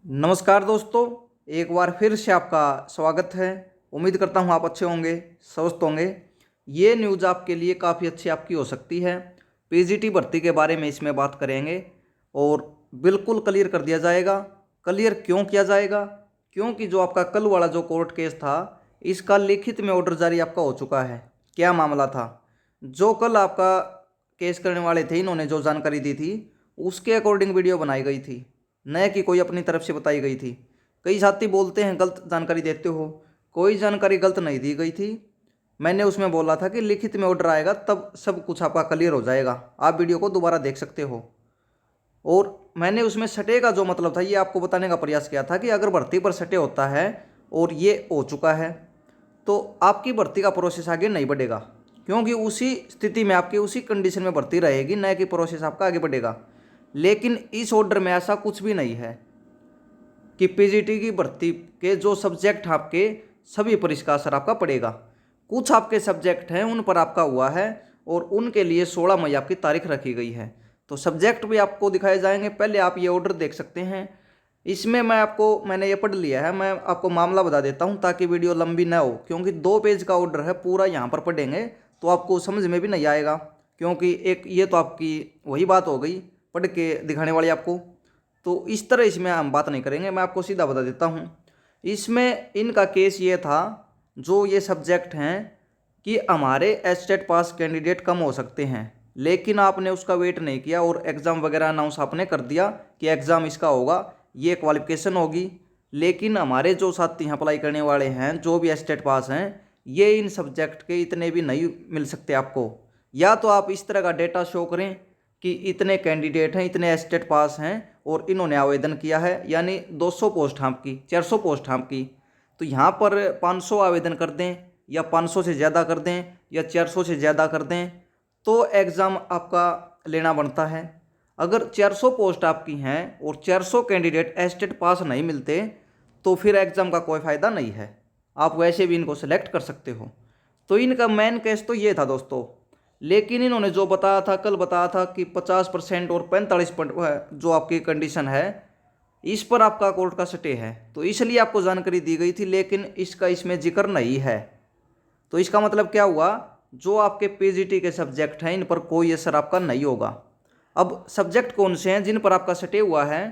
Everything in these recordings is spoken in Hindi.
नमस्कार दोस्तों, एक बार फिर से आपका स्वागत है। उम्मीद करता हूँ आप अच्छे होंगे, स्वस्थ होंगे। ये न्यूज़ आपके लिए काफ़ी अच्छी आपकी हो सकती है। पीजीटी भर्ती के बारे में इसमें बात करेंगे और बिल्कुल क्लियर कर दिया जाएगा। क्लियर क्यों किया जाएगा? क्योंकि जो आपका कल वाला जो कोर्ट केस था, इसका लिखित में ऑर्डर जारी आपका हो चुका है। क्या मामला था? जो कल आपका केस करने वाले थे, इन्होंने जो जानकारी दी थी उसके अकॉर्डिंग वीडियो बनाई गई थी, न कि कोई अपनी तरफ से बताई गई थी। कई साथी बोलते हैं गलत जानकारी देते हो, कोई जानकारी गलत नहीं दी गई थी। मैंने उसमें बोला था कि लिखित में ऑर्डर आएगा तब सब कुछ आपका क्लियर हो जाएगा। आप वीडियो को दोबारा देख सकते हो। और मैंने उसमें सटे का जो मतलब था ये आपको बताने का प्रयास किया था कि अगर भर्ती पर सटे होता है और ये हो चुका है तो आपकी भर्ती का प्रोसेस आगे नहीं बढ़ेगा, क्योंकि उसी स्थिति में आपकी उसी कंडीशन में भर्ती रहेगी, न कि प्रोसेस आपका आगे बढ़ेगा। लेकिन इस ऑर्डर में ऐसा कुछ भी नहीं है कि पीजीटी की भर्ती के जो सब्जेक्ट आपके सभी पर इसका असर आपका पड़ेगा। कुछ आपके सब्जेक्ट हैं उन पर आपका हुआ है और उनके लिए 16 मई आपकी तारीख रखी गई है। तो सब्जेक्ट भी आपको दिखाए जाएंगे। पहले आप ये ऑर्डर देख सकते हैं। इसमें मैंने ये पढ़ लिया है। मैं आपको मामला बता देता हूँ ताकि वीडियो लंबी ना हो, क्योंकि 2 पेज का ऑर्डर है। पूरा यहाँ पर पढ़ेंगे तो आपको समझ में भी नहीं आएगा, क्योंकि एक ये तो आपकी वही बात हो गई पढ़ के दिखाने वाली आपको। तो इस तरह इसमें हम बात नहीं करेंगे, मैं आपको सीधा बता देता हूँ। इसमें इनका केस ये था, जो ये सब्जेक्ट हैं कि हमारे एस्टेट पास कैंडिडेट कम हो सकते हैं, लेकिन आपने उसका वेट नहीं किया और एग्ज़ाम वगैरह अनाउंस आपने कर दिया कि एग्ज़ाम इसका होगा, ये क्वालिफिकेशन होगी। लेकिन हमारे जो साथी अप्लाई करने वाले हैं, जो भी एस्टेट पास हैं, ये इन सब्जेक्ट के इतने भी नहीं मिल सकते आपको। या तो आप इस तरह का डेटा शो करें कि इतने कैंडिडेट हैं, इतने एस्टेट पास हैं और इन्होंने आवेदन किया है, यानी 200 पोस्ट आपकी, 400 पोस्ट आपकी, तो यहाँ पर 500 आवेदन कर दें या 500 से ज़्यादा कर दें या 400 से ज़्यादा कर दें तो एग्ज़ाम आपका लेना बनता है। अगर 400 पोस्ट आपकी हैं और 400 कैंडिडेट एस्टेट पास नहीं मिलते तो फिर एग्ज़ाम का कोई फ़ायदा नहीं है। आप वैसे भी इनको सेलेक्ट कर सकते हो। तो इनका मेन केस तो ये था दोस्तों। लेकिन इन्होंने जो बताया था, कल बताया था कि 50% और 45% जो आपकी कंडीशन है, इस पर आपका कोर्ट का स्टे है, तो इसलिए आपको जानकारी दी गई थी, लेकिन इसका इसमें जिक्र नहीं है। तो इसका मतलब क्या हुआ? जो आपके पीजीटी के सब्जेक्ट हैं इन पर कोई असर आपका नहीं होगा। अब सब्जेक्ट कौन से हैं जिन पर आपका स्टे हुआ है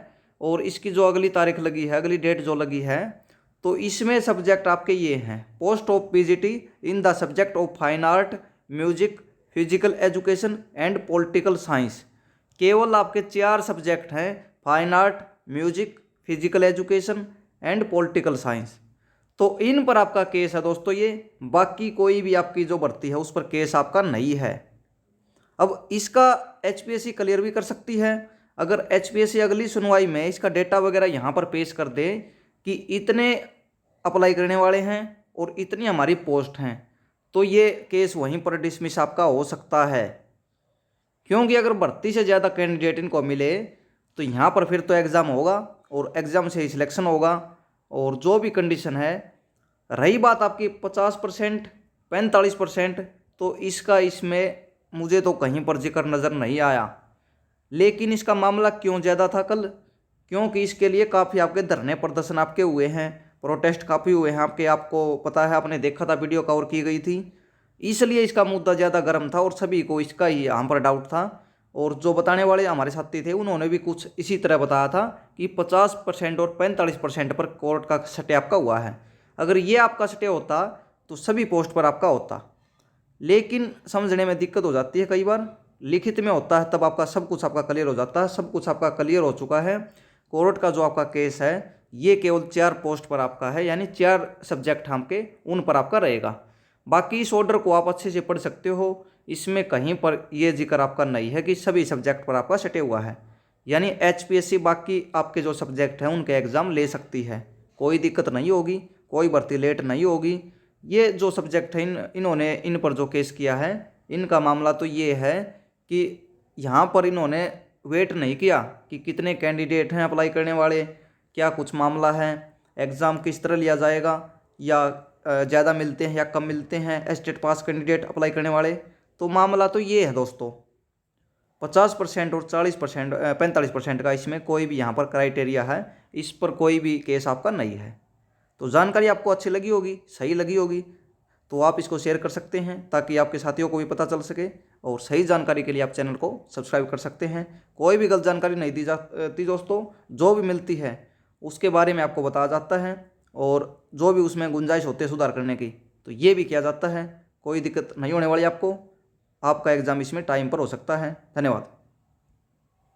और इसकी जो अगली तारीख लगी है, अगली डेट जो लगी है, तो इसमें सब्जेक्ट आपके ये हैं: post of PGT in the subject of fine art, music, physical education and political science. केवल आपके 4 सब्जेक्ट हैं: fine art, music, physical education and political science. तो इन पर आपका केस है दोस्तों ये। बाकी कोई भी आपकी जो भर्ती है उस पर केस आपका नहीं है। अब इसका एचपीएससी क्लियर भी कर सकती है। अगर एचपीएससी अगली सुनवाई में इसका डेटा वगैरह यहाँ पर पेश कर दे कि इतने अप्लाई करने वाले हैं और इतनी हमारी पोस्ट हैं, तो ये केस वहीं पर डिसमिस आपका हो सकता है। क्योंकि अगर भर्ती से ज़्यादा कैंडिडेट इनको मिले तो यहाँ पर फिर तो एग्ज़ाम होगा और एग्ज़ाम से ही सिलेक्शन होगा। और जो भी कंडीशन है, रही बात आपकी 50%, 45%, तो इसका इसमें मुझे तो कहीं पर जिक्र नज़र नहीं आया। लेकिन इसका मामला क्यों ज़्यादा था कल? क्योंकि इसके लिए काफ़ी आपके धरने प्रदर्शन आपके हुए हैं, प्रोटेस्ट काफ़ी हुए हैं आपके, आपको पता है, आपने देखा था, वीडियो कवर की गई थी। इसलिए इसका मुद्दा ज़्यादा गर्म था और सभी को इसका ही यहाँ पर डाउट था। और जो बताने वाले हमारे साथी थे उन्होंने भी कुछ इसी तरह बताया था कि 50% और 45% पर कोर्ट का स्टे आपका हुआ है। अगर ये आपका स्टे होता तो सभी पोस्ट पर आपका होता। लेकिन समझने में दिक्कत हो जाती है कई बार। लिखित में होता है तब आपका सब कुछ आपका क्लियर हो जाता है। सब कुछ आपका क्लियर हो चुका है। कोर्ट का जो आपका केस है ये केवल 4 पोस्ट पर आपका है, यानी 4 सब्जेक्ट आपके उन पर आपका रहेगा। बाकी इस ऑर्डर को आप अच्छे से पढ़ सकते हो। इसमें कहीं पर यह जिक्र आपका नहीं है कि सभी सब्जेक्ट पर आपका सटे हुआ है, यानी एचपीएससी बाकी आपके जो सब्जेक्ट हैं उनके एग्ज़ाम ले सकती है। कोई दिक्कत नहीं होगी, कोई भर्ती लेट नहीं होगी। ये जो सब्जेक्ट है इन्होंने इन पर जो केस किया है, इनका मामला तो ये है कि यहाँ पर इन्होंने वेट नहीं किया कि कितने कैंडिडेट हैं अप्लाई करने वाले, क्या कुछ मामला है, एग्ज़ाम किस तरह लिया जाएगा, या ज़्यादा मिलते हैं या कम मिलते हैं एस्टेट पास कैंडिडेट अप्लाई करने वाले। तो मामला तो ये है दोस्तों, 50% और 40%, 45% का इसमें कोई भी यहाँ पर क्राइटेरिया है, इस पर कोई भी केस आपका नहीं है। तो जानकारी आपको अच्छी लगी होगी, सही लगी होगी, तो आप इसको शेयर कर सकते हैं ताकि आपके साथियों को भी पता चल सके। और सही जानकारी के लिए आप चैनल को सब्सक्राइब कर सकते हैं। कोई भी गलत जानकारी नहीं दी जाती दोस्तों, जो भी मिलती है उसके बारे में आपको बताया जाता है और जो भी उसमें गुंजाइश होती है सुधार करने की तो ये भी किया जाता है। कोई दिक्कत नहीं होने वाली आपको, आपका एग्ज़ाम इसमें टाइम पर हो सकता है। धन्यवाद।